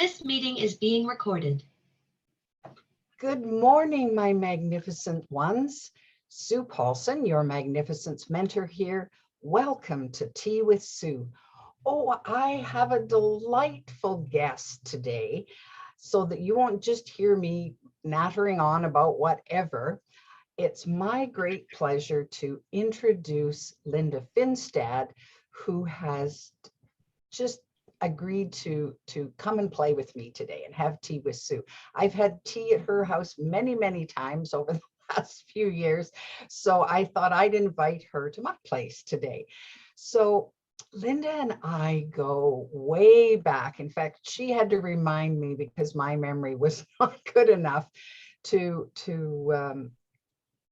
This meeting is being recorded. Good morning, my magnificent ones. Sue Paulson, your magnificence mentor here. Welcome to Tea with Sue. Oh, I have a delightful guest today so that you won't just hear me nattering on about whatever. It's my great pleasure to introduce Linda Finstad, who has just agreed to come and play with me today and have tea with Sue. I've had tea at her house many times over the last few years, so I thought I'd invite her to my place today. So Linda and I go way back. In fact, she had to remind me because my memory was not good enough to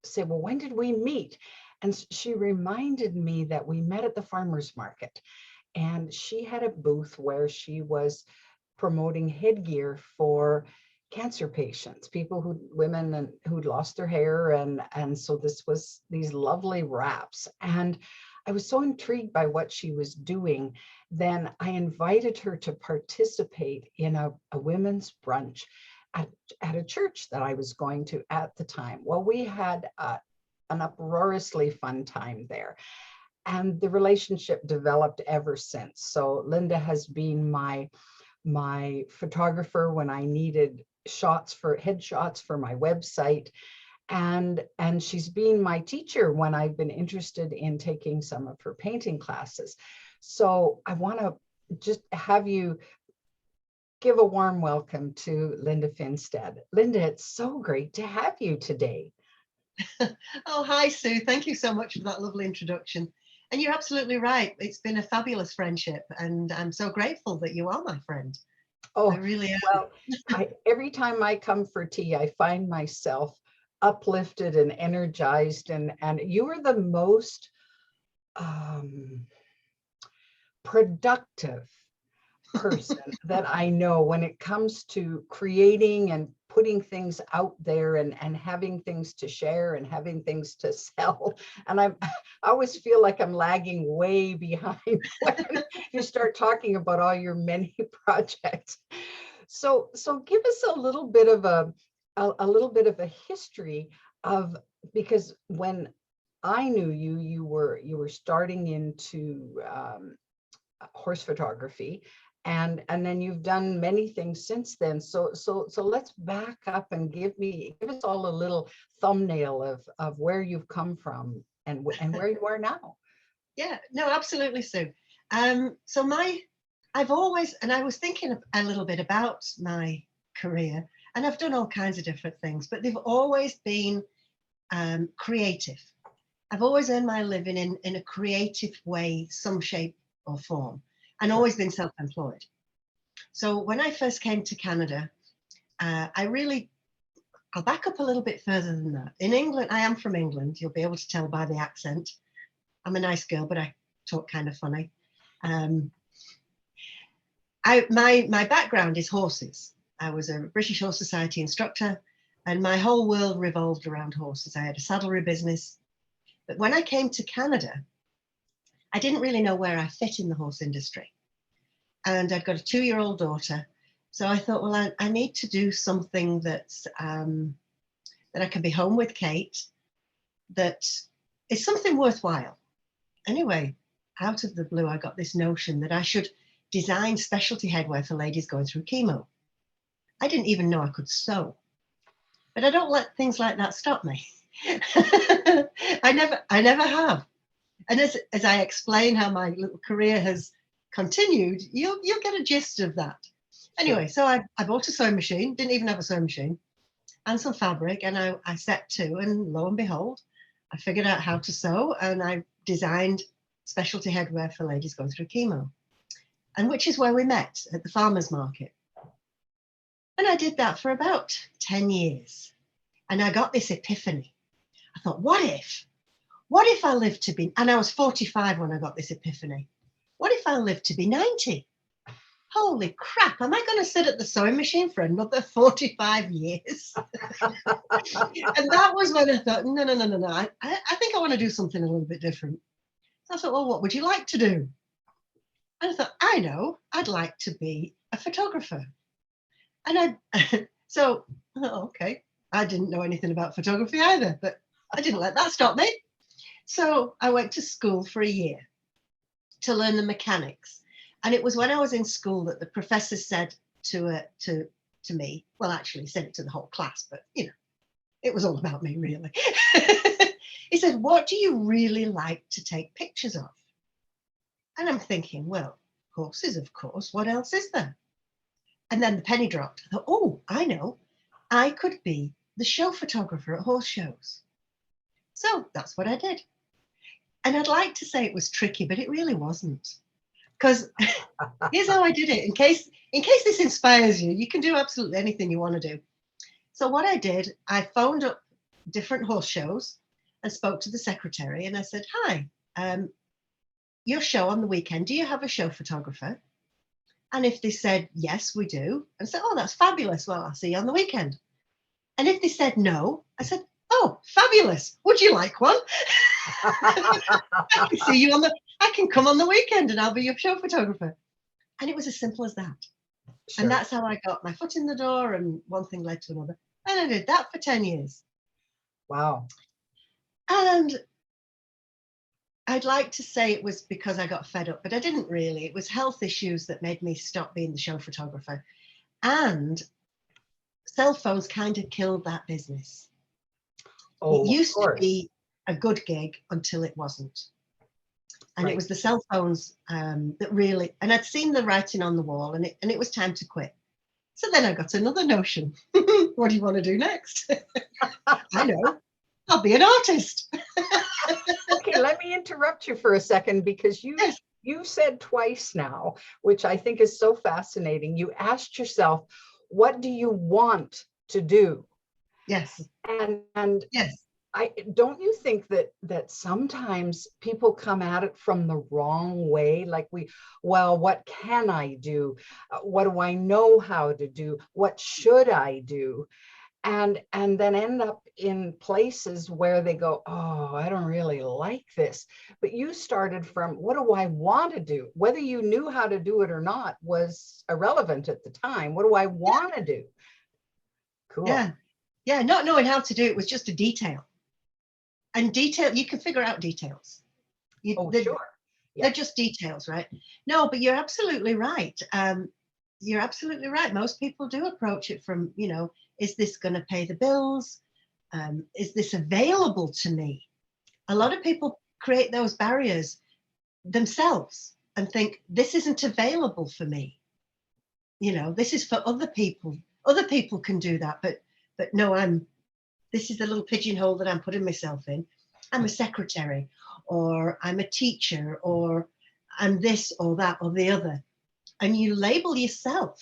say, well, when did we meet? And she reminded me that we met at the farmers market. And she had a booth where she was promoting headgear for cancer patients, women who'd lost their hair. And so this was these lovely wraps. And I was so intrigued by what she was doing. Then I invited her to participate in a women's brunch at a church that I was going to at the time. Well, we had an uproariously fun time there. And the relationship developed ever since. So Linda has been my photographer when I needed headshots for my website. And she's been my teacher when I've been interested in taking some of her painting classes. So I want to just have you give a warm welcome to Linda Finstad. Linda, it's so great to have you today. Oh, hi, Sue. Thank you so much for that lovely introduction. And you're absolutely right. It's been a fabulous friendship, and I'm so grateful that you are my friend. Oh, I really am. Well, every time I come for tea, I find myself uplifted and energized, and you are the most productive person that I know when it comes to creating and putting things out there and having things to share and having things to sell. And I always feel like I'm lagging way behind when you start talking about all your many projects. So give us a little bit of a history of, because when I knew you, you were starting into horse photography. And then you've done many things since then. So let's back up and give us all a little thumbnail of where you've come from and where you are now. Yeah, no, absolutely, Sue. I've always, and I was thinking a little bit about my career, and I've done all kinds of different things, but they've always been creative. I've always earned my living in a creative way, some shape or form, and always been self-employed. So when I first came to Canada, I'll back up a little bit further than that. In England, I am from England. You'll be able to tell by the accent. I'm a nice girl, but I talk kind of funny. My background is horses. I was a British Horse Society instructor, and my whole world revolved around horses. I had a saddlery business. But when I came to Canada, I didn't really know where I fit in the horse industry. And I'd got a 2-year-old daughter. So I thought, well, I need to do something that I can be home with Kate, that is something worthwhile. Anyway, out of the blue, I got this notion that I should design specialty headwear for ladies going through chemo. I didn't even know I could sew. But I don't let things like that stop me. I never have. And as I explain how my little career has continued, you'll get a gist of that. Anyway, so I bought a sewing machine, didn't even have a sewing machine, and some fabric, and I set to, and lo and behold, I figured out how to sew, and I designed specialty headwear for ladies going through chemo, and which is where we met, at the farmers market. And I did that for about 10 years, and I got this epiphany. I thought, what if I lived to be, and I was 45 when I got this epiphany, what if I lived to be 90? Holy crap, am I going to sit at the sewing machine for another 45 years? And that was when I thought, no. I think I want to do something a little bit different. So I thought, well, what would you like to do? And I thought, I know, I'd like to be a photographer. And so, oh, okay, I didn't know anything about photography either, but I didn't let that stop me. So I went to school for a year to learn the mechanics. And it was when I was in school that the professor said to me, well, actually said it to the whole class, but it was all about me, really. He said, what do you really like to take pictures of? And I'm thinking, well, horses, of course. What else is there? And then the penny dropped. I thought, oh, I know. I could be the show photographer at horse shows. So that's what I did. And I'd like to say it was tricky, but it really wasn't. Because here's how I did it. In case this inspires you, you can do absolutely anything you want to do. So what I did, I phoned up different horse shows and spoke to the secretary. And I said, hi, your show on the weekend, do you have a show photographer? And if they said, yes, we do, I said, oh, that's fabulous. Well, I'll see you on the weekend. And if they said no, I said, oh, fabulous. Would you like one? I can see you I can come on the weekend and I'll be your show photographer. And it was as simple as that. Sure. And that's how I got my foot in the door, and one thing led to another. And I did that for 10 years. Wow. And I'd like to say it was because I got fed up, but I didn't really. It was health issues that made me stop being the show photographer. And cell phones kind of killed that business. Oh, it used to be a good gig until it wasn't. And right. It was the cell phones that really, and I'd seen the writing on the wall, and it was time to quit. So then I got another notion. What do you want to do next? I know, I'll be an artist. Okay, let me interrupt you for a second, because you said twice now, which I think is so fascinating. You asked yourself, what do you want to do? Yes. And yes. Don't you think that sometimes people come at it from the wrong way? Like what can I do? What do I know how to do? What should I do? And then end up in places where they go, oh, I don't really like this. But you started from, what do I want to do? Whether you knew how to do it or not was irrelevant at the time. What do I want to do? Cool. Yeah, not knowing how to do it was just a detail. And detail, you can figure out details. Sure. Yeah. They're just details, right? No, but you're absolutely right. You're absolutely right. Most people do approach it from, is this going to pay the bills? Is this available to me? A lot of people create those barriers themselves and think, this isn't available for me. This is for other people. Other people can do that, but no, this is the little pigeonhole that I'm putting myself in. I'm a secretary, or I'm a teacher, or I'm this or that or the other. And you label yourself.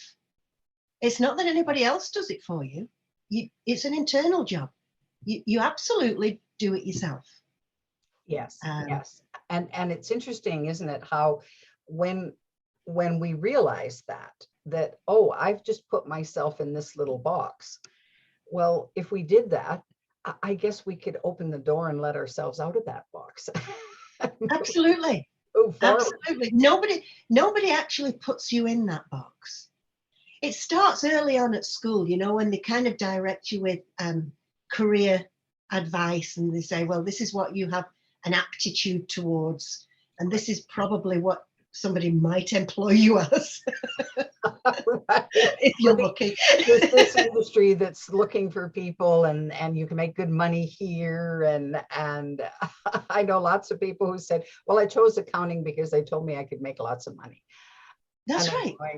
It's not that anybody else does it for you. It's an internal job. You absolutely do it yourself. Yes, yes. And it's interesting, isn't it, how when we realize that, oh, I've just put myself in this little box. Well, if we did that, I guess we could open the door and let ourselves out of that box. Absolutely. Absolutely. Nobody actually puts you in that box. It starts early on at school, when they kind of direct you with career advice, and they say, well, this is what you have an aptitude towards, and this is probably what somebody might employ you as. Right. If you're lucky. There's this industry that's looking for people, and you can make good money here. And I know lots of people who said, well, I chose accounting because they told me I could make lots of money. That's and right. I'm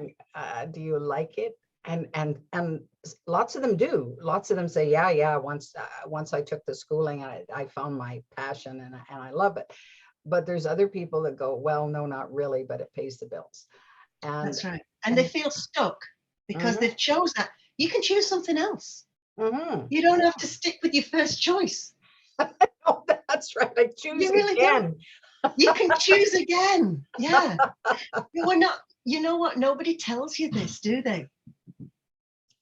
going, do you like it? And lots of them do. Lots of them say, yeah. Once I took the schooling, I found my passion, and I love it. But there's other people that go, well, no, not really, but it pays the bills. And that's right. And they feel stuck because they've chose that. You can choose something else. You don't have to stick with your first choice. Oh, that's right. I choose you really again. Don't. You can choose again. Yeah. We're not. You know what? Nobody tells you this, do they?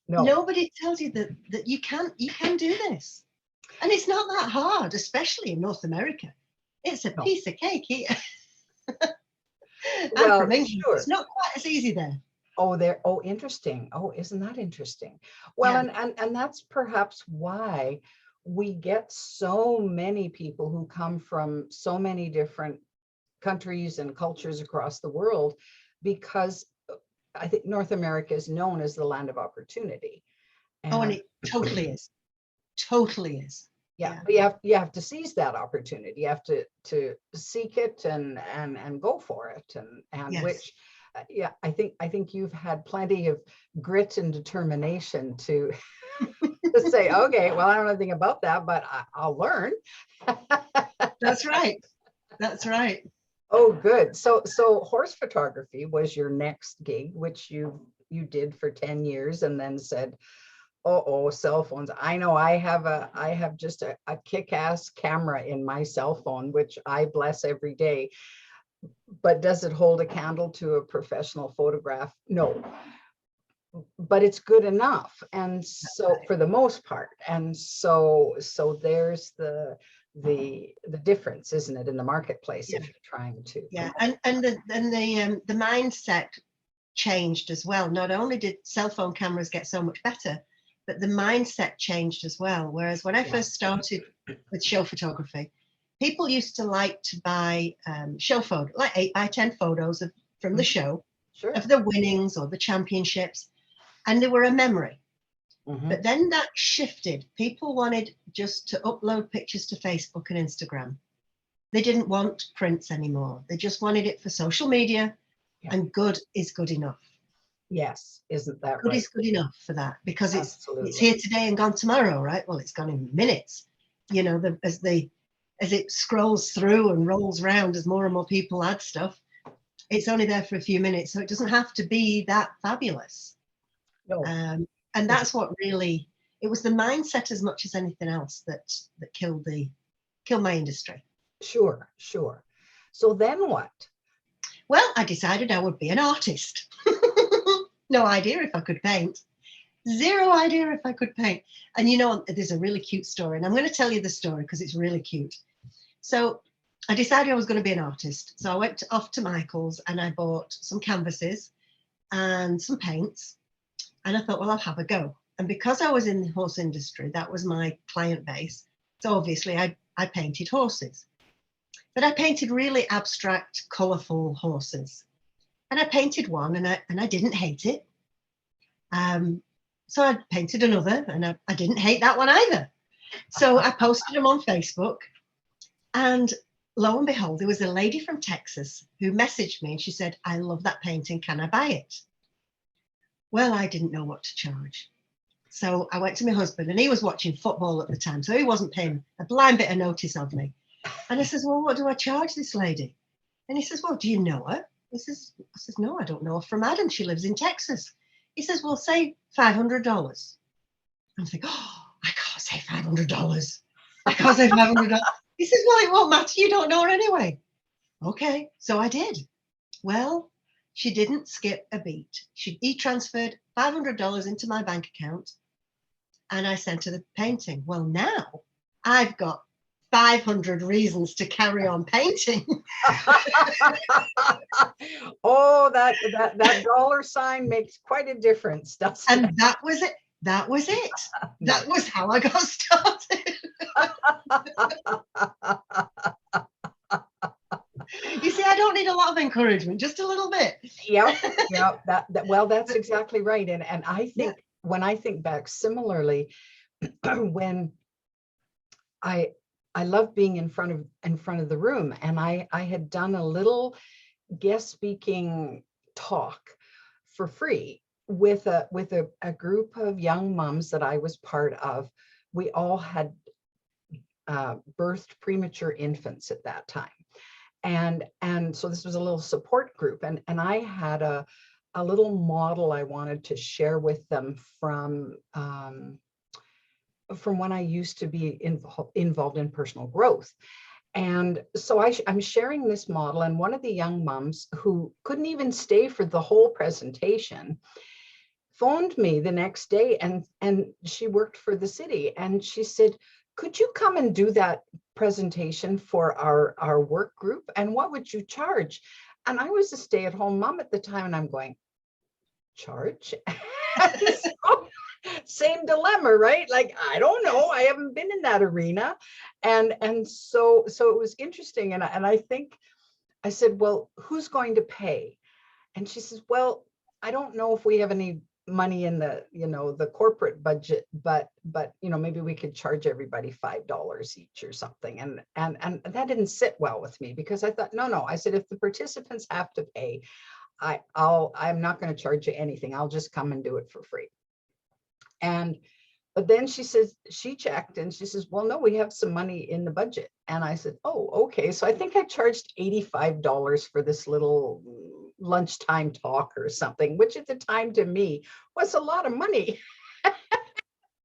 No. Nobody tells you that you can do this, and it's not that hard, especially in North America. It's a piece of cake here. Well, from England. Sure. It's not quite as easy there. Oh, interesting. Oh, isn't that interesting? Well, Yeah. and that's perhaps why we get so many people who come from so many different countries and cultures across the world, because I think North America is known as the land of opportunity. Oh, and And it totally is. Totally is. yeah, Yeah. but you have to seize that opportunity. You have to seek it and go for it. And Yes. which yeah, I think you've had plenty of grit and determination to to say, okay, well, I don't know anything about that, but I'll learn. That's right. That's right. Oh, good. So horse photography was your next gig, which you did for 10 years and then said, oh, cell phones. I know I have just a kick-ass camera in my cell phone, which I bless every day. But does it hold a candle to a professional photograph? No, but it's good enough. And so for the most part, and so there's the difference, isn't it, in the marketplace Yeah. if you're trying to Yeah. promote. And the mindset changed as well. Not only did cell phone cameras get so much better, but the mindset changed as well. Whereas when I Yeah. first started with show photography, people used to like to buy show photo, like 8x10 photos from the show, Sure. of the winnings or the championships, and they were a memory. Mhm. But then that shifted. People wanted just to upload pictures to Facebook and Instagram. They didn't want prints anymore. They just wanted it for social media, Yeah. and good is good enough. Yes, isn't that Good right? is good enough for that, because it's Absolutely. here today and gone tomorrow, right? Well, it's gone in minutes. You know, as it scrolls through and rolls around, as more and more people add stuff, it's only there for a few minutes, so it doesn't have to be that fabulous. No. And that's what really, it was the mindset as much as anything else that killed my industry. Sure, sure. So then what? Well, I decided I would be an artist. No idea if I could paint. Zero idea if I could paint. And you know, there's a really cute story, and I'm going to tell you the story because it's really cute. So I decided I was going to be an artist. So I went off to Michael's and I bought some canvases and some paints. And I thought, well, I'll have a go. And because I was in the horse industry, that was my client base. So obviously I painted horses. But I painted really abstract, colourful horses. And I painted one and I didn't hate it. So I painted another and I didn't hate that one either. So I posted them on Facebook, and lo and behold, there was a lady from Texas who messaged me and she said, I love that painting, can I buy it? Well, I didn't know what to charge. So I went to my husband, and he was watching football at the time, so he wasn't paying a blind bit of notice of me. And I says, well, what do I charge this lady? And he says, well, do you know her? I says, no, I don't know her from Adam. She lives in Texas. He says, well, say $500. I'm thinking, oh, I can't say $500. I can't say $500. He says, well, it won't matter. You don't know her anyway. Okay, so I did. Well, she didn't skip a beat. He transferred $500 into my bank account, and I sent her the painting. Well, now I've got 500 reasons to carry on painting. Oh, that dollar sign makes quite a difference, doesn't it? And that was it. That was it. That was how I got started. You see, I don't need a lot of encouragement, just a little bit. Yeah, well, that's exactly right. And I think when I think back similarly, when I love being in front of the room, and I had done a little guest speaking talk for free with a group of young moms that I was part of. We all had birthed premature infants at that time. And so this was a little support group, and I had a little model I wanted to share with them from when I used to be involved in personal growth. And so I'm sharing this model, and one of the young moms who couldn't even stay for the whole presentation phoned me the next day, and she worked for the city, and she said, could you come and do that presentation for our work group, and what would you charge? And I was a stay-at-home mom at the time, and I'm going, charge? So, same dilemma, right? Like, I don't know. I haven't been in that arena. And so it was interesting. And I think I said, well, who's going to pay? And she says, well, I don't know if we have any money in the, the corporate budget, but maybe we could charge everybody $5 each or something. And that didn't sit well with me, because I thought, no, I said, if the participants have to pay, I'm not going to charge you anything. I'll just come and do it for free. But then she says, she checked and she says, well, no, we have some money in the budget. And I said, oh, okay. So I think I charged $85 for this little lunchtime talk or something, which at the time to me was a lot of money.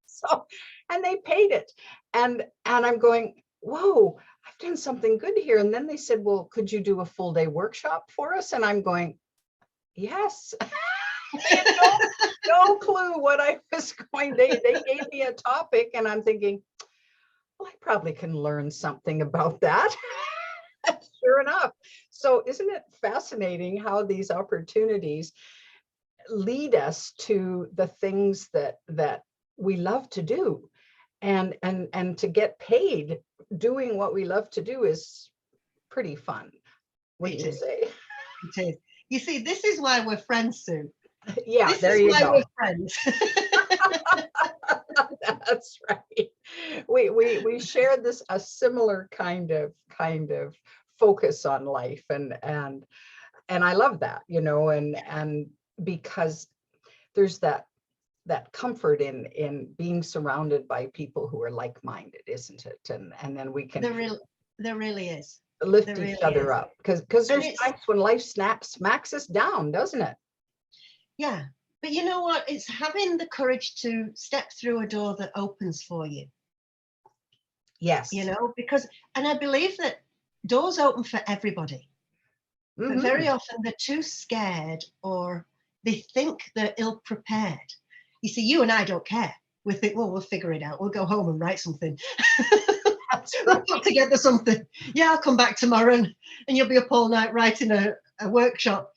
So, and they paid it. And I'm going, whoa, I've done something good here. And then they said, well, could you do a full day workshop for us? And I'm going, yes. No clue what I was going. They gave me a topic, and I'm thinking, well, I probably can learn something about that. Sure enough. So isn't it fascinating how these opportunities lead us to the things that we love to do, and to get paid doing what we love to do is pretty fun. What do you say? It is. You see, this is why we're friends, Sue. Yeah, there you go. We're friends. That's right. We share a similar kind of focus on life, and I love that, and because there's that comfort in being surrounded by people who are like-minded, isn't it? And then we can there really is lift each other up, because there's times when life smacks us down, doesn't it? Yeah. But you know what? It's having the courage to step through a door that opens for you. Yes. Because, and I believe that doors open for everybody. Mm-hmm. But very often they're too scared, or they think they're ill-prepared. You see, you and I don't care. We think, well, we'll figure it out. We'll go home and write something. We'll put together something. Yeah, I'll come back tomorrow and you'll be up all night writing a workshop.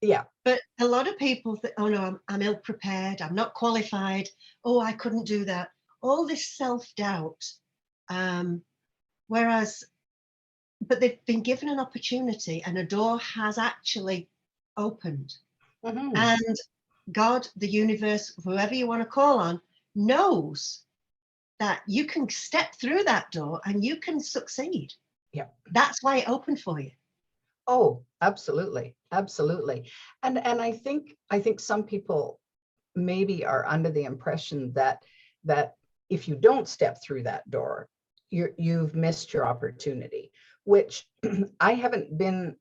Yeah. But a lot of people think, oh no, I'm ill-prepared. I'm not qualified. Oh, I couldn't do that. All this self-doubt. But they've been given an opportunity, and a door has actually opened. Mm-hmm. And God, the universe, whoever you want to call on, knows that you can step through that door and you can succeed. Yeah. That's why it opened for you. Oh, absolutely. Absolutely. And I think some people maybe are under the impression that if you don't step through that door, you've missed your opportunity, which I haven't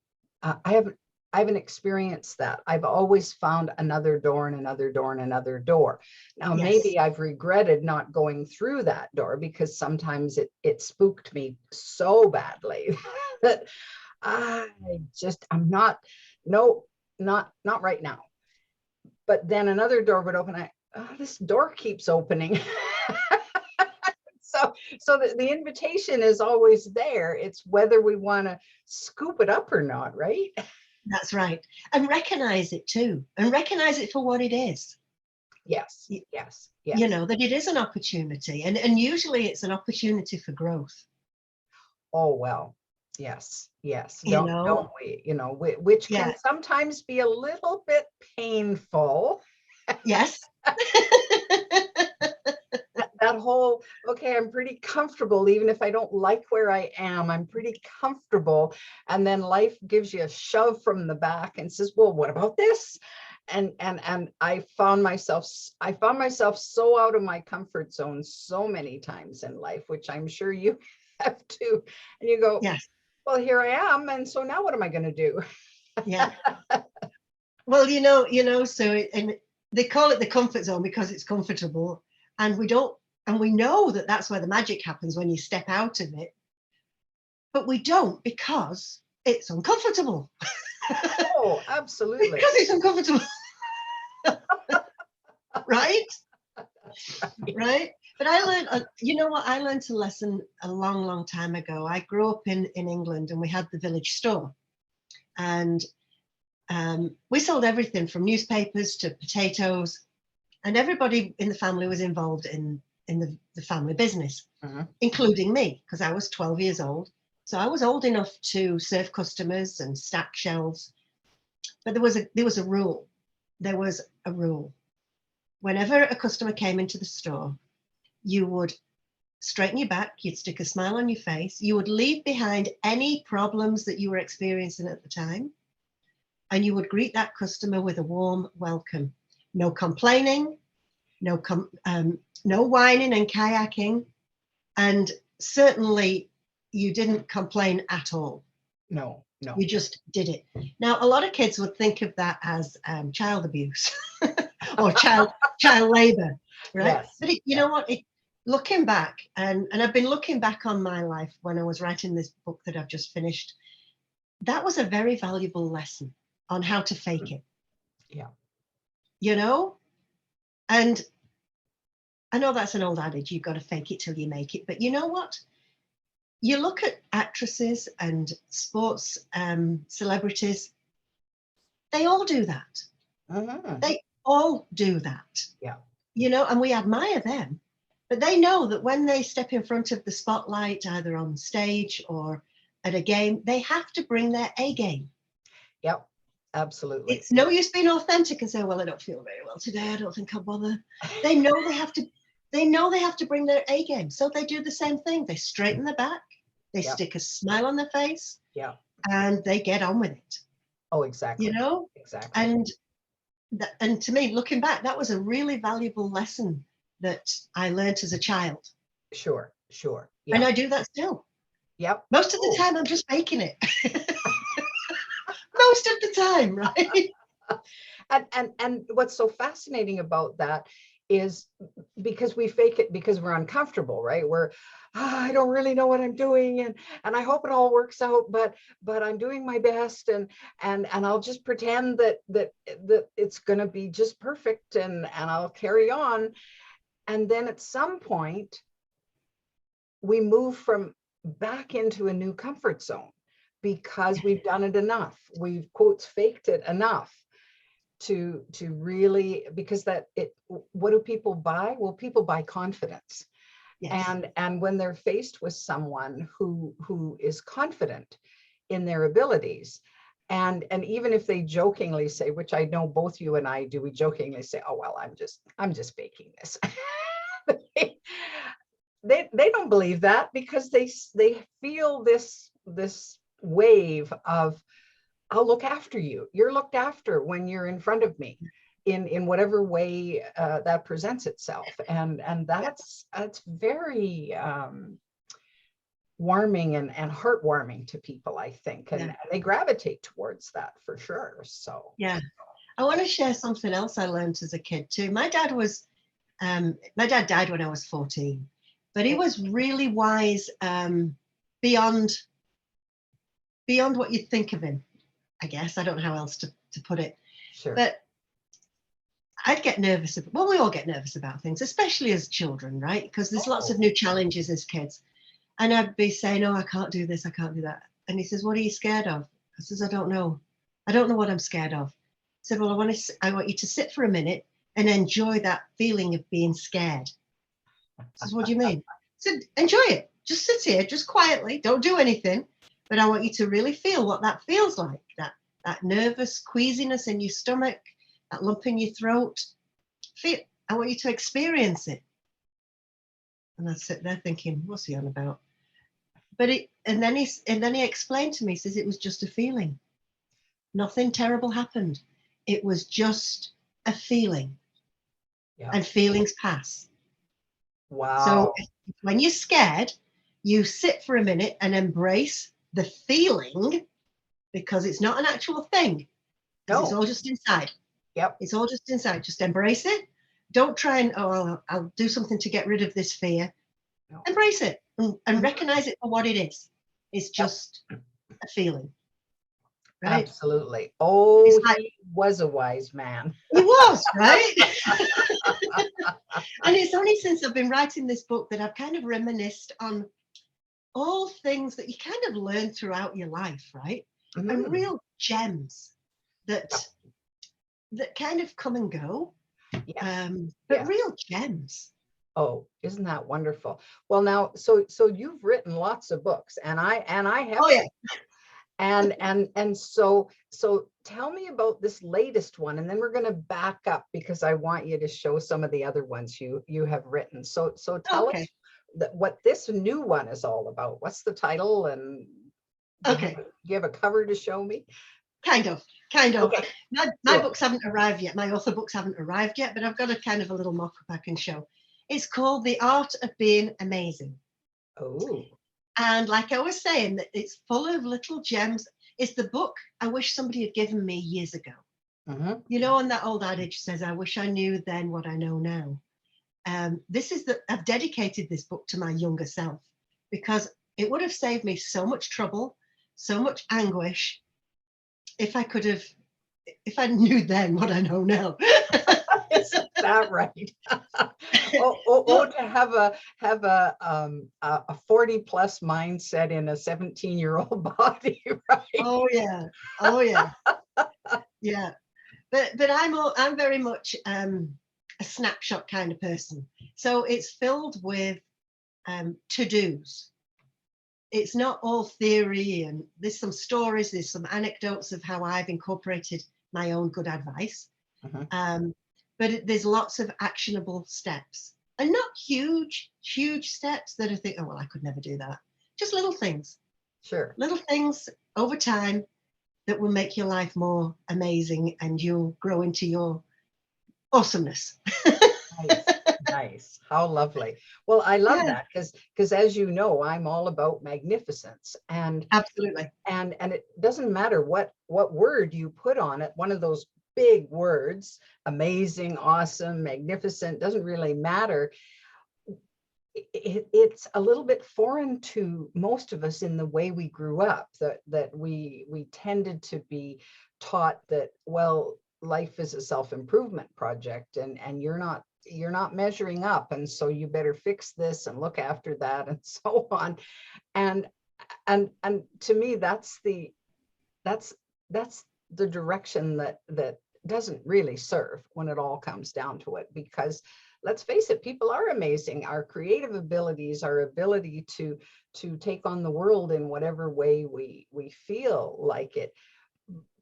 experienced that. I've always found another door and another door and another door. Now, Yes. Maybe I've regretted not going through that door, because sometimes it spooked me so badly that I'm not right now. But then another door would open. This door keeps opening. So the invitation is always there. It's whether we want to scoop it up or not, right? That's right. And recognize it too. And recognize it for what it is. Yes. That it is an opportunity. And usually it's an opportunity for growth. Oh, well, yes. Don't we? Which can sometimes be a little bit painful. Yes. That whole, okay, I'm pretty comfortable, even if I don't like where I am, I'm pretty comfortable. And then life gives you a shove from the back and says, well, what about this? And I found myself so out of my comfort zone so many times in life, which I'm sure you have too. And you go, yes, well, here I am. And so now what am I going to do? Yeah. Well, so and they call it the comfort zone because it's comfortable, and we know that that's where the magic happens, when you step out of it. But we don't, because it's uncomfortable. Oh, absolutely. Because it's uncomfortable. Right? Right? But I learned, I learned a lesson a long, long time ago. I grew up in England, and we had the village store. And We sold everything from newspapers to potatoes, and everybody in the family was involved in the family business, including me, because I was 12 years old. So I was old enough to serve customers and stack shelves. But there was a rule. There was a rule. Whenever a customer came into the store, you would straighten your back, you'd stick a smile on your face, you would leave behind any problems that you were experiencing at the time, and you would greet that customer with a warm welcome. No complaining, no whining and kayaking, and certainly you didn't complain at all. No. You just did it. Now, a lot of kids would think of that as child abuse or child labor, right? Yes. But you know what? Looking back, and I've been looking back on my life when I was writing this book that I've just finished, that was a very valuable lesson on how to fake it. Yeah. You know? And I know that's an old adage, you've got to fake it till you make it. But you know what? You look at actresses and sports celebrities, they all do that. They all do that. Yeah. You know, and we admire them. But they know that when they step in front of the spotlight, either on stage or at a game, they have to bring their A game. Yep, absolutely. It's no use being authentic and say, well, I don't feel very well today, I don't think I'll bother. They know they have to bring their A game. So they do the same thing. They straighten their back, they stick a smile on their face, and they get on with it. Oh, exactly. You know? Exactly. And to me, looking back, that was a really valuable lesson that I learned as a child. Sure. Yeah. And I do that still. Yep. Most of the time, I'm just faking it. Most of the time, right? And what's so fascinating about that is because we fake it because we're uncomfortable, right? I don't really know what I'm doing, and I hope it all works out, but I'm doing my best, and I'll just pretend that it's going to be just perfect, and I'll carry on. And then at some point, we move from back into a new comfort zone because we've done it enough. We've, quotes, faked it enough to really, because what do people buy? Well, people buy confidence. Yes. And when they're faced with someone who is confident in their abilities, and even if they jokingly say, which I know both you and I do, we jokingly say, oh, well, I'm just faking this. They don't believe that because they feel this wave of, I'll look after you. You're looked after when you're in front of me in whatever way that presents itself. And that's very warming and heartwarming to people, I think. And they gravitate towards that for sure. So yeah. I want to share something else I learned as a kid too. My dad died when I was 14, but he was really wise beyond what you'd think of him, I guess. I don't know how else to put it. Sure. But I'd get nervous. Well, we all get nervous about things, especially as children, right? Because there's lots of new challenges as kids. And I'd be saying, oh, I can't do this, I can't do that. And he says, what are you scared of? I says, I don't know. I don't know what I'm scared of. He said, well, I want you to sit for a minute and enjoy that feeling of being scared. I says, what do you mean? I said, enjoy it. Just sit here, just quietly, don't do anything. But I want you to really feel what that feels like, that nervous queasiness in your stomach, that lump in your throat. I want you to experience it. And I sit there thinking, what's he on about? But and then he explained to me, he says, it was just a feeling. Nothing terrible happened. It was just a feeling. Yeah. And feelings pass. Wow. So when you're scared, you sit for a minute and embrace the feeling, because it's not an actual thing. No. It's all just inside. Yep. It's all just inside. Just embrace it. Don't try and, I'll do something to get rid of this fear. No. Embrace it and recognize it for what it is. It's just a feeling. Right? Absolutely. Oh, he was a wise man. He was, right? And it's only since I've been writing this book that I've kind of reminisced on all things that you kind of learn throughout your life, right? And real gems. that kind of come and go, Yes. but Yes. real gems. Oh, isn't that wonderful? Well, now, so you've written lots of books, and I have. Oh yeah. And so tell me about this latest one, and then we're going to back up because I want you to show some of the other ones you have written. So tell us what this new one is all about. What's the title, and do you have a cover to show me? Kind of. Okay. My books haven't arrived yet. My author books haven't arrived yet, but I've got a kind of a little mock-up I can show. It's called The Art of Being Amazing. Oh. And like I was saying, that it's full of little gems. It's the book I wish somebody had given me years ago. Mm-hmm. You know, and that old adage says, I wish I knew then what I know now. I've dedicated this book to my younger self because it would have saved me so much trouble, so much anguish if I knew then what I know now. Isn't that right? To have a 40+ mindset in a 17-year-old body, right? Oh yeah. Yeah. But I'm very much a snapshot kind of person. So it's filled with to-dos. It's not all theory, and there's some stories, there's some anecdotes of how I've incorporated my own good advice. Mm-hmm. But there's lots of actionable steps, and not huge steps that I think, oh, well, I could never do that. Just little things. Sure. Little things over time that will make your life more amazing, and you'll grow into your awesomeness. Nice. How lovely. Well, I love that because as you know, I'm all about magnificence, and absolutely. And it doesn't matter what word you put on it. One of those big words, amazing, awesome, magnificent, doesn't really matter. It's a little bit foreign to most of us in the way we grew up, that we tended to be taught that, well, life is a self-improvement project, and you're not measuring up, and so you better fix this and look after that and so on. And to me, that's the direction that doesn't really serve when it all comes down to it, because let's face it, people are amazing. Our creative abilities, our ability to take on the world in whatever way we feel like it.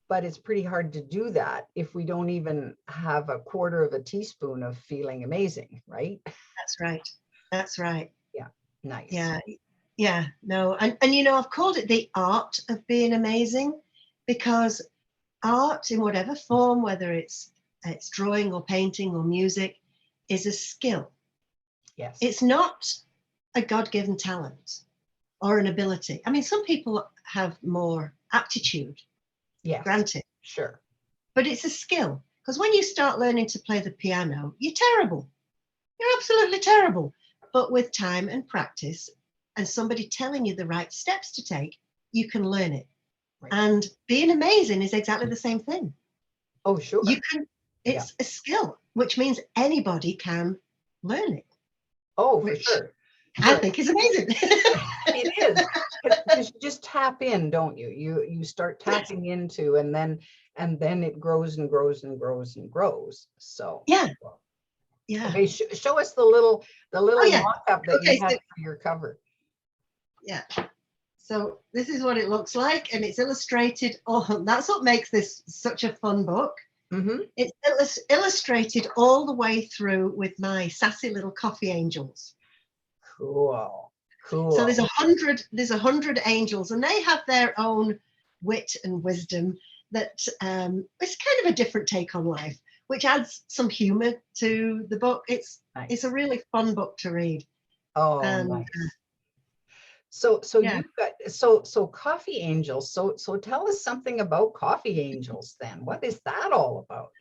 But it's pretty hard to do that if we don't even have a quarter of a teaspoon of feeling amazing, right? That's right. Yeah. Nice. Yeah, no. And you know, I've called it the art of being amazing, because art in whatever form, whether it's drawing or painting or music, is a skill. Yes. It's not a God-given talent or an ability. I mean, some people have more aptitude. Yes. Granted. Sure. But it's a skill, because when you start learning to play the piano, you're terrible. You're absolutely terrible. But with time and practice and somebody telling you the right steps to take, you can learn it. Right. And being amazing is exactly the same thing. Oh, sure. It's a skill, which means anybody can learn it. Oh, for sure. I think is amazing. It is, because you just tap in, don't you? You start tapping into, and then it grows and grows and grows and grows. So yeah. Okay, show us the little mock-up that you had for your cover. Yeah. So this is what it looks like, and it's illustrated. Oh, that's what makes this such a fun book. Mm-hmm. It's illustrated all the way through with my sassy little coffee angels. Cool. So there's 100 angels, and they have their own wit and wisdom that it's kind of a different take on life, which adds some humor to the book. It's a really fun book to read. Oh, nice. So you've got so coffee angels. So tell us something about coffee angels then. What is that all about?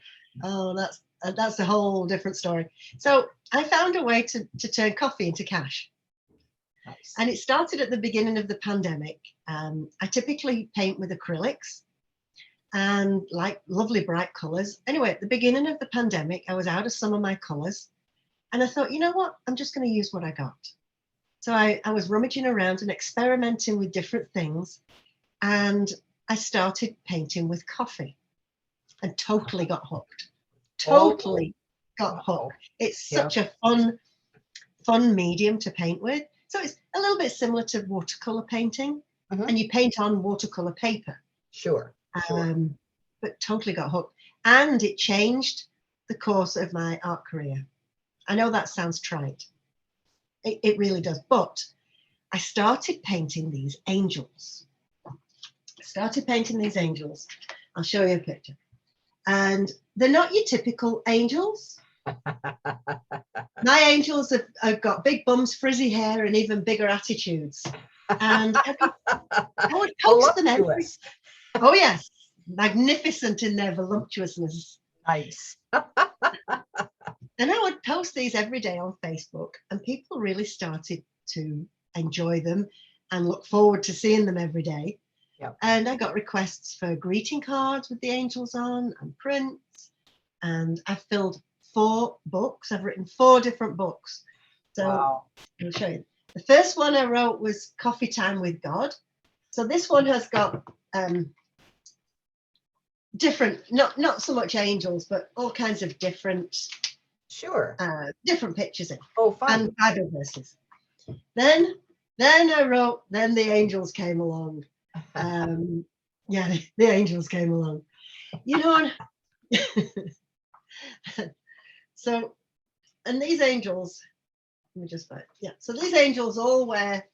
Oh, that's a whole different story. So I found a way to turn coffee into cash. Nice. And it started at the beginning of the pandemic. I typically paint with acrylics and like lovely bright colors. Anyway, at the beginning of the pandemic, I was out of some of my colors, and I thought, you know what? I'm just going to use what I got. So I was rummaging around and experimenting with different things, and I started painting with coffee. and totally got hooked. Oh, Totally got wow. hooked. It's Yeah. such a fun medium to paint with. So it's a little bit similar to watercolor painting, Mhm. and you paint on watercolor paper. Sure. But totally got hooked, and it changed the course of my art career. I know that sounds trite. It really does. But I started painting these angels. I'll show you a picture. And they're not your typical angels. My angels have got big bums, frizzy hair, and even bigger attitudes. And I would post them every. Voluptuous. Oh yes, magnificent in their voluptuousness. Nice. And I would post these every day on Facebook, and people really started to enjoy them and look forward to seeing them every day. Yep. And I got requests for greeting cards with the angels on and prints. And I filled 4 books. I've written 4 different books. So Wow. I'll show you. The first one I wrote was Coffee Time with God. So this one has got different, not so much angels, but all kinds of different Sure. different pictures in, Oh, fun. and Bible verses. Then I wrote, then the angels came along. Yeah, the angels came along. You know, so, and these angels, let me just find, yeah. So these angels all wear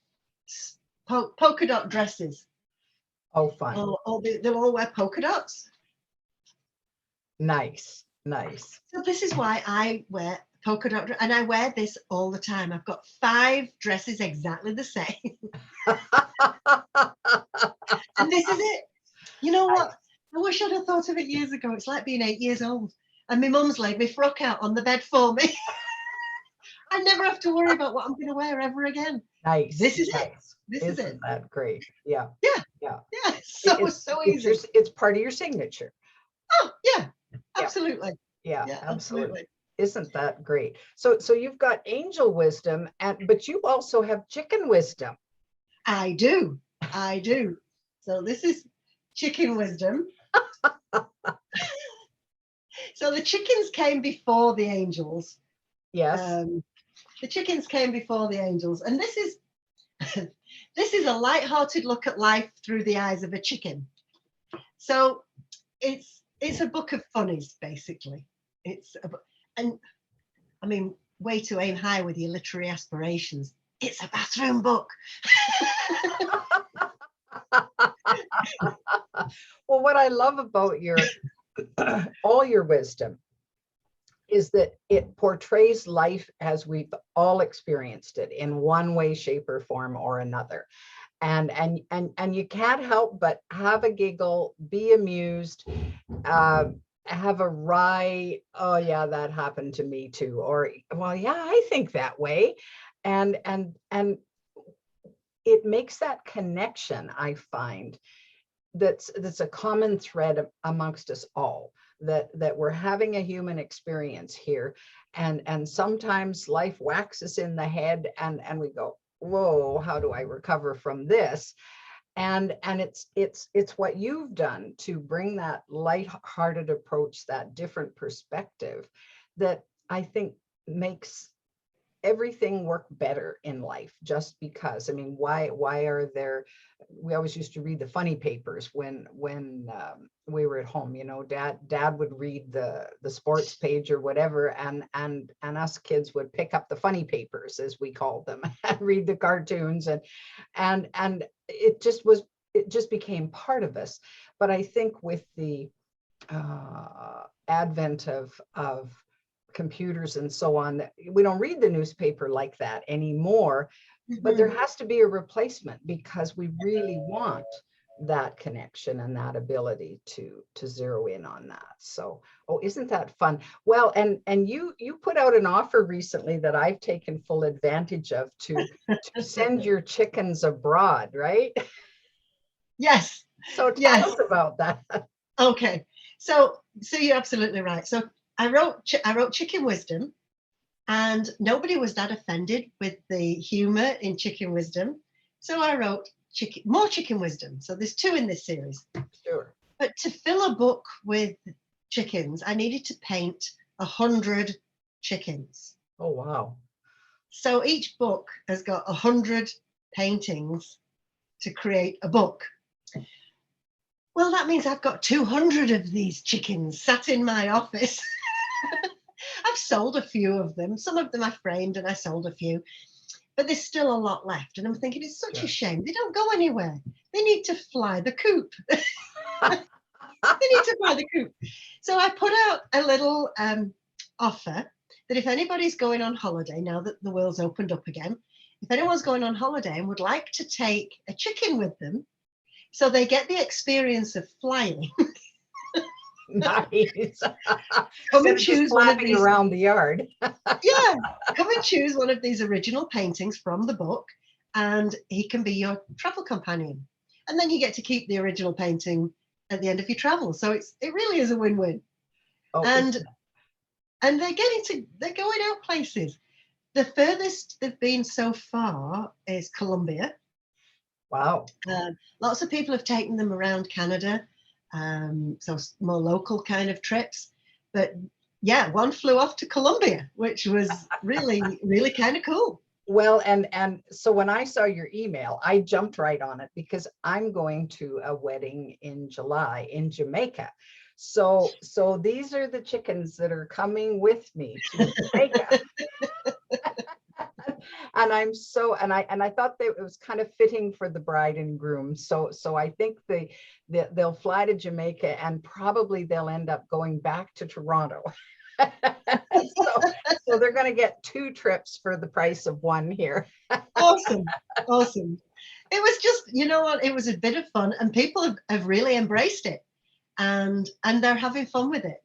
polka dot dresses. Oh, fun. They'll all wear polka dots. Nice. Nice. So this is why I wear polka dot, and I wear this all the time. I've got 5 dresses exactly the same. And this is it. You know what? I wish I'd have thought of it years ago. It's like being 8 years old. And my mum's laid my frock out on the bed for me. I never have to worry about what I'm going to wear ever again. Nice. This is nice. it. This Isn't is it. that great? Yeah. Yeah. Yeah. Yeah. So easy. It's part of your signature. Oh, yeah. Absolutely. Yeah, Yeah, absolutely. Isn't that great? So you've got angel wisdom, but you also have chicken wisdom. I do. So this is chicken wisdom. So the chickens came before the angels. Yes. The chickens came before the angels, and this is this is a light-hearted look at life through the eyes of a chicken. So it's a book of funnies, basically. And I mean, way to aim high with your literary aspirations. It's a bathroom book. Well, what I love about your all your wisdom is that it portrays life as we've all experienced it in one way, shape, or form or another. And you can't help but have a giggle, be amused, have a wry, oh yeah, that happened to me too, or well, yeah, I think that way. And it makes that connection, I find, that's a common thread amongst us all, that we're having a human experience here, and sometimes life whacks us in the head, and we go, whoa, how do I recover from this? And it's what you've done to bring that light-hearted approach, that different perspective, that I think makes everything work better in life. Just because, I mean, why are there, we always used to read the funny papers when we were at home, you know, dad would read the sports page or whatever, and us kids would pick up the funny papers, as we called them, and read the cartoons, and it just became part of us. But I think with the advent of computers and so on, we don't read the newspaper like that anymore. But there has to be a replacement, because we really want that connection and that ability to zero in on that. So, oh, isn't that fun? Well, and you put out an offer recently that I've taken full advantage of, to send your chickens abroad, right? Yes. So tell us about that. Okay. So you're absolutely right. So I wrote Chicken Wisdom, and nobody was that offended with the humor in Chicken Wisdom. So I wrote more Chicken Wisdom. So there's 2 in this series. Sure. But to fill a book with chickens, I needed to paint 100 chickens. Oh, wow. So each book has got 100 paintings to create a book. Well, that means I've got 200 of these chickens sat in my office. I've sold a few of them. Some of them I framed and I sold a few, but there's still a lot left. And I'm thinking, it's such a shame. They don't go anywhere. They need to fly the coop. They need to fly the coop. So I put out a little offer that if anybody's going on holiday, now that the world's opened up again, if anyone's going on holiday and would like to take a chicken with them, so they get the experience of flying. Nice. Come and choose one of these around the yard. Yeah, come and choose one of these original paintings from the book, and he can be your travel companion. And then you get to keep the original painting at the end of your travel. So it really is a win-win. Oh, And they're going out places. The furthest they've been so far is Colombia. wow. Lots of people have taken them around Canada, so more local kind of trips. But yeah, one flew off to Colombia, which was really, really kind of cool. Well, and so when I saw your email, I jumped right on it because I'm going to a wedding in July in Jamaica. So these are the chickens that are coming with me to Jamaica. And I thought that it was kind of fitting for the bride and groom. So I think they'll fly to Jamaica and probably they'll end up going back to Toronto. so they're going to get 2 trips for the price of 1 here. Awesome. It was just, you know what, it was a bit of fun, and people have really embraced it, and they're having fun with it.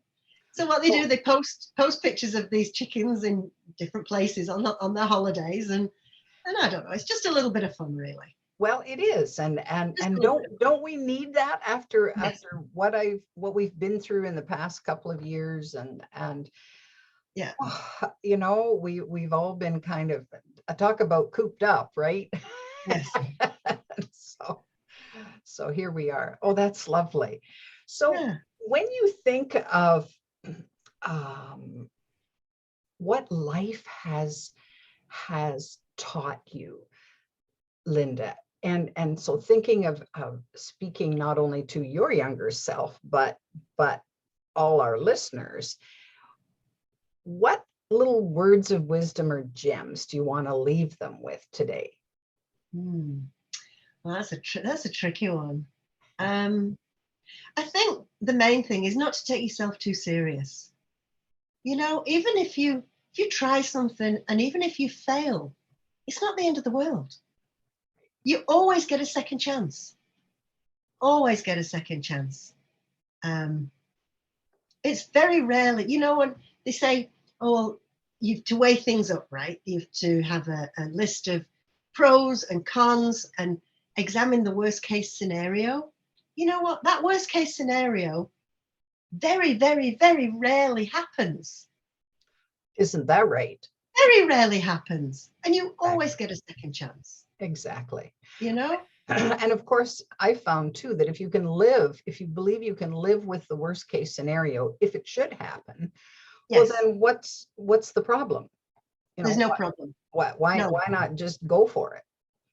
So what they do, they post pictures of these chickens in different places on their holidays, and I don't know, it's just a little bit of fun, really. Well, it is, and don't we need that after what we've been through in the past couple of years, and yeah, you know, we've all been kind of, talk about cooped up, right? Yes. So here we are. Oh, that's lovely. So Yeah. when you think of what life has taught you, Linda, and so thinking of speaking not only to your younger self, but all our listeners, what little words of wisdom or gems do you want to leave them with today? Well, that's a tricky one. I think the main thing is not to take yourself too serious. You know, even if you try something and even if you fail, it's not the end of the world. You always get a second chance. Always get a second chance. It's very rarely, you know, when they say, oh, well, you have to weigh things up, right? You have to have a list of pros and cons and examine the worst case scenario. You know what? That worst case scenario very, very, very rarely happens. Isn't that right? Very rarely happens. And you always get a second chance. Exactly. You know? And of course, I found too that if you believe you can live with the worst case scenario, if it should happen, yes. Well, then what's the problem? You know, there's no problem. Why not just go for it?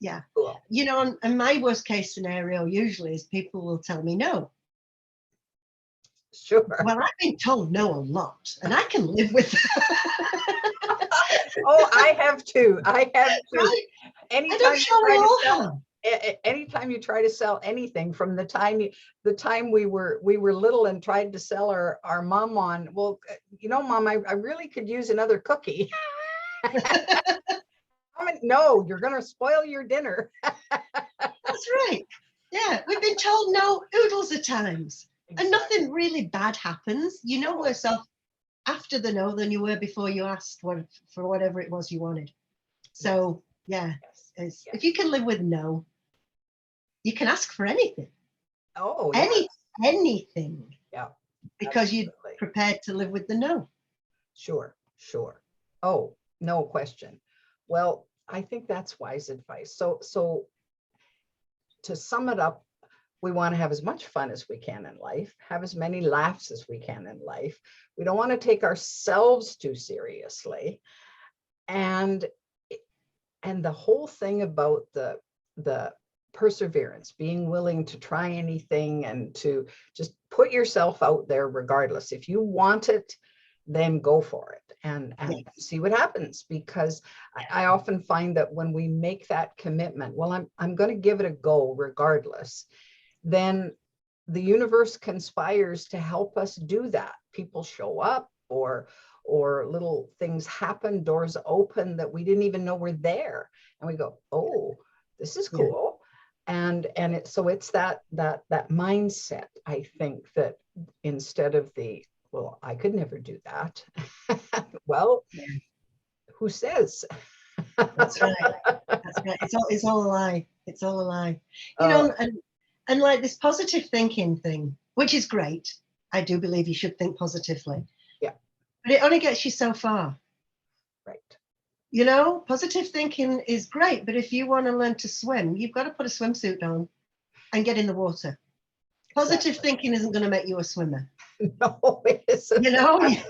Yeah. Cool. You know, and my worst case scenario usually is people will tell me no. Sure. Well, I've been told no a lot, and I can live with that. Oh, I have too. Right? Anytime you try to sell anything, from the time we were little and tried to sell our mom on, well, you know, Mom, I really could use another cookie. No, you're going to spoil your dinner. That's right. Yeah, we've been told no oodles of times. Exactly. And nothing really bad happens. You know worse off after the no than you were before you asked for whatever it was you wanted. So, yeah, if you can live with no, you can ask for anything. Oh, anything. Yeah. Because absolutely. You're prepared to live with the no. Sure. Oh, no question. Well, I think that's wise advice. So to sum it up, We want to have as much fun as we can in life, have as many laughs as we can in life. We don't want to take ourselves too seriously. And the whole thing about the perseverance, being willing to try anything and to just put yourself out there regardless. If you want it, then go for it and see what happens. Because I often find that when we make that commitment, well, I'm going to give it a go regardless, then the universe conspires to help us do that. People show up, or little things happen, doors open that we didn't even know were there, and we go, oh, this is cool. And it's that mindset, I think, that instead of the, well, I could never do that. Well, who says? That's right. That's right. It's all a lie. It's all a lie. You know, and like this positive thinking thing, which is great. I do believe you should think positively. Yeah. But it only gets you so far. Right. You know, positive thinking is great, but if you want to learn to swim, you've got to put a swimsuit on and get in the water. Positive thinking isn't going to make you a swimmer. No, it isn't. You know? Right.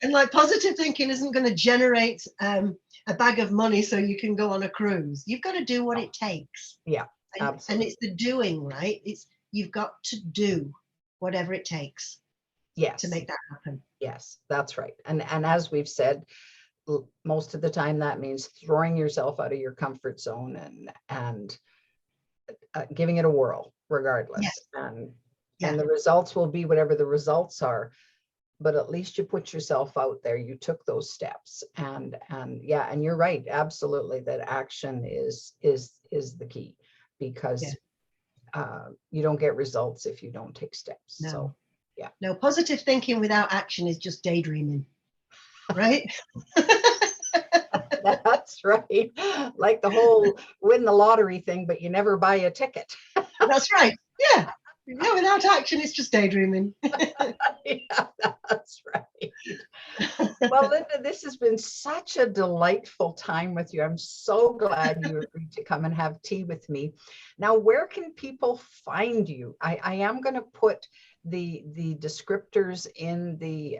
And like positive thinking isn't going to generate a bag of money so you can go on a cruise. You've got to do what it takes. Yeah, And absolutely. it's the doing, right? You've got to do whatever it takes. Yes. To make that happen. Yes, that's right. And as we've said, most of the time that means throwing yourself out of your comfort zone and giving it a whirl regardless. Yes. And the results will be whatever the results are. But at least you put yourself out there, you took those steps, and you're right, absolutely, that action is the key, because you don't get results if you don't take steps. No. So no, positive thinking without action is just daydreaming, right? That's right, like the whole win the lottery thing, but you never buy a ticket. That's right. Yeah, without action it's just daydreaming. Yeah, that's right. Well, Linda, this has been such a delightful time with you. I'm so glad you agreed to come and have tea with me. Now, where can people find you? I am going to put the descriptors in the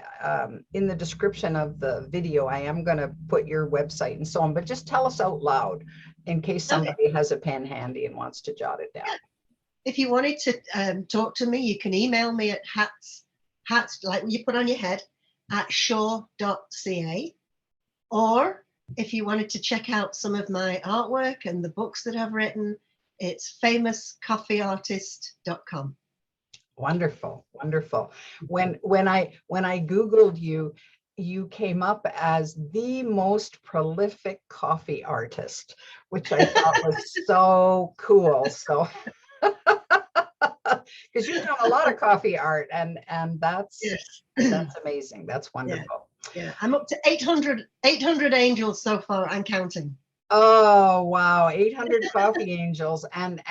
description of the video. I am going to put your website and so on, but just tell us out loud in case somebody has a pen handy and wants to jot it down. If you wanted to talk to me, you can email me at hats like you put on your head @shaw.ca, or if you wanted to check out some of my artwork and the books that I've written, it's famouscoffeeartist.com. Wonderful, wonderful. When I Googled you, you came up as the most prolific coffee artist, which I thought was so cool. So because you've done a lot of coffee art, and that's amazing. That's wonderful. Yeah, I'm up to 800 angels so far. I'm counting. Oh wow, 800 coffee angels, and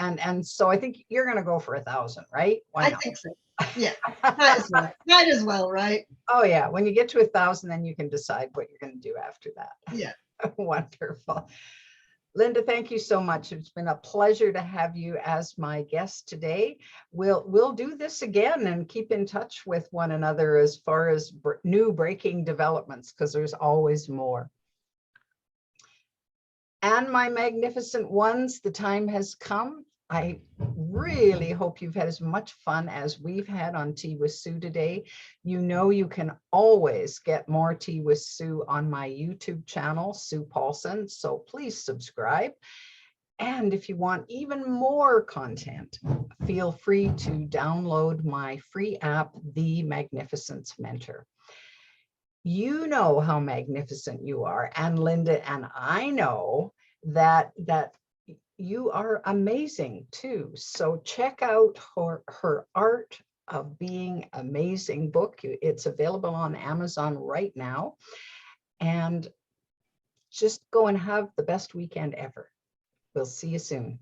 so I think you're going to go for 1,000, right? Why not? I think so. Yeah, might as well, right? Oh yeah, when you get to 1,000, then you can decide what you're going to do after that. Yeah. Wonderful. Linda, thank you so much. It's been a pleasure to have you as my guest today. We'll do this again and keep in touch with one another as far as new breaking developments, because there's always more. And my magnificent ones, the time has come. I really hope you've had as much fun as we've had on Tea with Sue today. You know you can always get more Tea with Sue on my YouTube channel, Sue Paulson, so please subscribe. And if you want even more content, feel free to download my free app, The Magnificence Mentor. You know how magnificent you are, and Linda and I know that you are amazing too. So check out her Art of Being Amazing book. It's available on Amazon right now. And just go and have the best weekend ever. We'll see you soon.